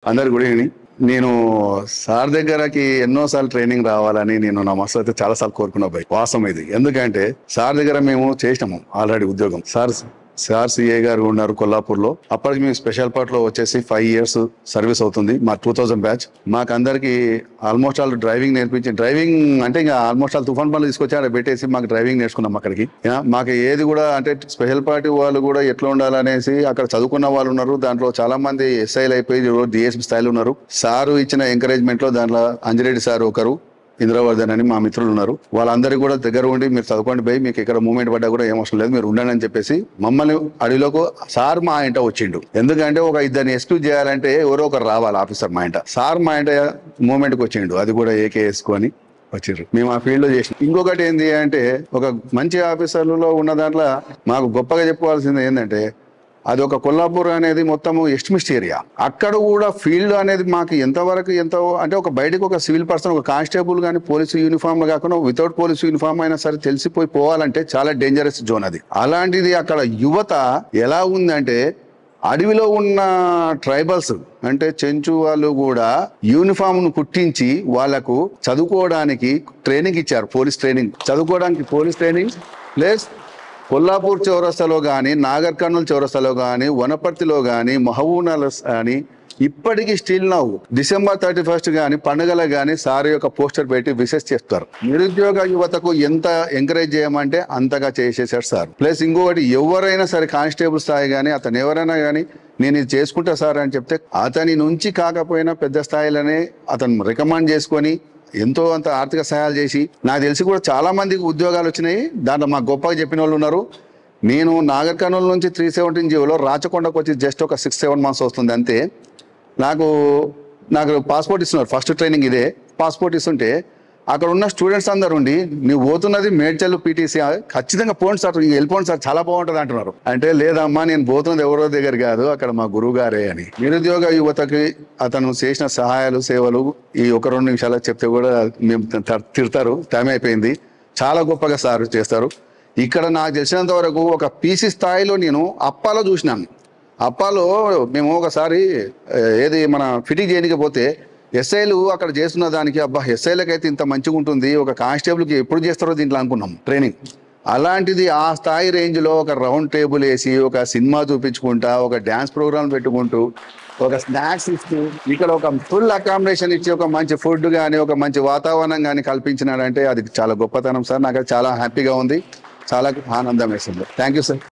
అందరు good evening. నేను sir దగ్గరకి ఎన్నోసార్లు ట్రైనింగ్ రావాలని నేను నా మనసులో అయితే చాలా సార్లు కోరుకున్నా భయ్. వాస్తవం ఇది. ఎందుకంటే సార్ దగ్గర మేము చేసినాము ఆల్రెడీ ఉద్యోగం. సార్ సిఏ గారు ఉన్నారు కొల్లాపూర్ లో. అప్పటికి మేము స్పెషల్ పార్ట్ లో వచ్చేసి 5 years సర్వీస్ అవుతుంది. మా 2000 బ్యాచ్. మాకు అందరికి ఆల్మోస్ట్ ఆల్ డ్రైవింగ్ నేర్పించి, డ్రైవింగ్ అంటే ఇంకా ఆల్మోస్ట్ ఆల్ తుఫాన్ పనులు తీసుకొచ్చి అక్కడ పెట్టేసి మాకు డ్రైవింగ్ నేర్చుకున్నాం. అక్కడికి మాకు ఏది కూడా అంటే స్పెషల్ పార్టీ వాళ్ళు కూడా ఎట్లా ఉండాలనేసి అక్కడ చదువుకున్న వాళ్ళు ఉన్నారు. దాంట్లో చాలా మంది ఎస్ఐలు అయిపోయి డిఎస్పీ స్థాయిలో ఉన్నారు. సారు ఇచ్చిన ఎంకరేజ్మెంట్ లో దాంట్లో అంజిరెడ్డి సార్ ఒకరు, ఇంద్రవర్ధన్ అని మా మిత్రులు ఉన్నారు. వాళ్ళందరికీ కూడా దగ్గర ఉండి మీరు చదువుకోండి పోయి, మీకు ఇక్కడ మూమెంట్ పడ్డా కూడా ఏం అవసరం లేదు, మీరు ఉండండి అని చెప్పేసి మమ్మల్ని అడవిలోకి సార్ మా ఇంట వచ్చిండు. ఎందుకంటే ఒక ఇద్దరిని ఎక్స్క్యూజ్ చేయాలంటే ఎవరో ఒకరు రావాలి ఆఫీసర్ మా ఇంట. సార్ మా ఇంట మూమెంట్కి వచ్చిండు. అది కూడా ఏకే వేసుకొని వచ్చిర్రు. మేము ఆ ఫీల్డ్ లో చేసినాం. ఇంకొకటి ఏంది అంటే ఒక మంచి ఆఫీసర్లలో ఉన్న దాంట్లో మాకు గొప్పగా చెప్పుకోవాల్సింది ఏంటంటే అది ఒక కొల్లాపూర్ అనేది మొత్తము ఎస్టిమిస్ట్ ఏరియా. అక్కడ కూడా ఫీల్డ్ అనేది మాకు ఎంతవరకు అంటే ఒక బయటకు ఒక సివిల్ పర్సన్, ఒక కానిస్టేబుల్ కానీ పోలీసు యూనిఫామ్ కాకుండా వితౌట్ పోలీసు యూనిఫామ్ అయినా సరే పోవాలంటే చాలా డేంజరస్ జోన్ అది. అలాంటిది అక్కడ యువత ఎలా ఉందంటే అడవిలో ఉన్న ట్రైబల్స్ అంటే చెంచు వాళ్ళు కూడా యూనిఫామ్ ను కుట్టించి వాళ్లకు చదువుకోవడానికి ట్రైనింగ్ ఇచ్చారు. పోలీస్ ట్రైనింగ్, చదువుకోవడానికి పోలీస్ ట్రైనింగ్. ప్లస్ కొల్లాపూర్ చౌరస్తాలో కానీ, నాగర్ కర్నూల్ చౌరస్తాలో కానీ, వనపర్తిలో కానీ, మహబూబ్నగర్ కానీ ఇప్పటికీ స్టిల్ నౌ December 31st కానీ పండుగలకు కానీ సార్ యొక్క పోస్టర్ పెట్టి విశేష చేస్తారు. నిరుద్యోగ యువతకు ఎంత ఎంకరేజ్ చేయమంటే అంతగా చేసేసాడు సార్. ప్లస్ ఇంకొకటి, ఎవరైనా సరే కానిస్టేబుల్ స్థాయి కానీ అతను ఎవరైనా కానీ నేను ఇది చేసుకుంటా సార్ అని చెప్తే అతని నుంచి కాకపోయినా పెద్ద స్థాయిలోనే అతను రికమెండ్ చేసుకొని ఎంతో అంత ఆర్థిక సహాయాలు చేసి, నాకు తెలిసి కూడా చాలా మందికి ఉద్యోగాలు వచ్చినాయి. దాంట్లో మాకు గొప్పగా చెప్పిన వాళ్ళు ఉన్నారు. నేను నాగర్ కర్నూలు నుంచి 317 జీవోలో రాచకొండకు వచ్చి జస్ట్ ఒక 6-7 months వస్తుంది అంతే. నాకు పాస్పోర్ట్ ఇస్తున్నారు. ఫస్ట్ ట్రైనింగ్ ఇదే. పాస్పోర్ట్ ఇస్తుంటే అక్కడ ఉన్న స్టూడెంట్స్ అందరు ఉండి, నువ్వు పోతున్నది మేడ్చల్ పీటీసీ, ఖచ్చితంగా పోండి సార్, వెళ్ళిపోండి సార్, చాలా బాగుంటుంది అంటున్నారు. అంటే లేదమ్మా, నేను పోతున్నది ఎవరో దగ్గర కాదు, అక్కడ మా గురువు గారే అని. నిరుద్యోగ యువతకి అతను చేసిన సహాయాలు సేవలు ఈ 1-2 నిమిషాలు చెప్తే కూడా మేము తిడతారు. టైం అయిపోయింది. చాలా గొప్పగా సార్ చేస్తారు. ఇక్కడ నాకు తెలిసినంత వరకు ఒక పీసీ స్థాయిలో నేను అప్పాలో చూసినాను. అప్పాలో మేము ఒకసారి ఏది మన ఫిటింగ్ చేయకపోతే ఎస్ఐలు అక్కడ చేస్తున్న దానికి, అబ్బా ఎస్ఐలకైతే ఇంత మంచిగా ఉంటుంది, ఒక కానిస్టేబుల్కి ఎప్పుడు చేస్తారో దీంట్లో అనుకున్నాం ట్రైనింగ్. అలాంటిది ఆ స్థాయి రేంజ్లో ఒక రౌండ్ టేబుల్ వేసి, ఒక సినిమా చూపించుకుంటా, ఒక డ్యాన్స్ ప్రోగ్రామ్ పెట్టుకుంటూ, ఒక స్నాక్స్ ఇస్తూ, ఇక్కడ ఒక ఫుల్ అకామిడేషన్ ఇచ్చి ఒక మంచి ఫుడ్ కానీ ఒక మంచి వాతావరణం కానీ కల్పించినాడంటే అది చాలా గొప్పతనం సార్. నాకు చాలా హ్యాపీగా ఉంది, చాలా ఆనందం వేసింది. Thank you sir.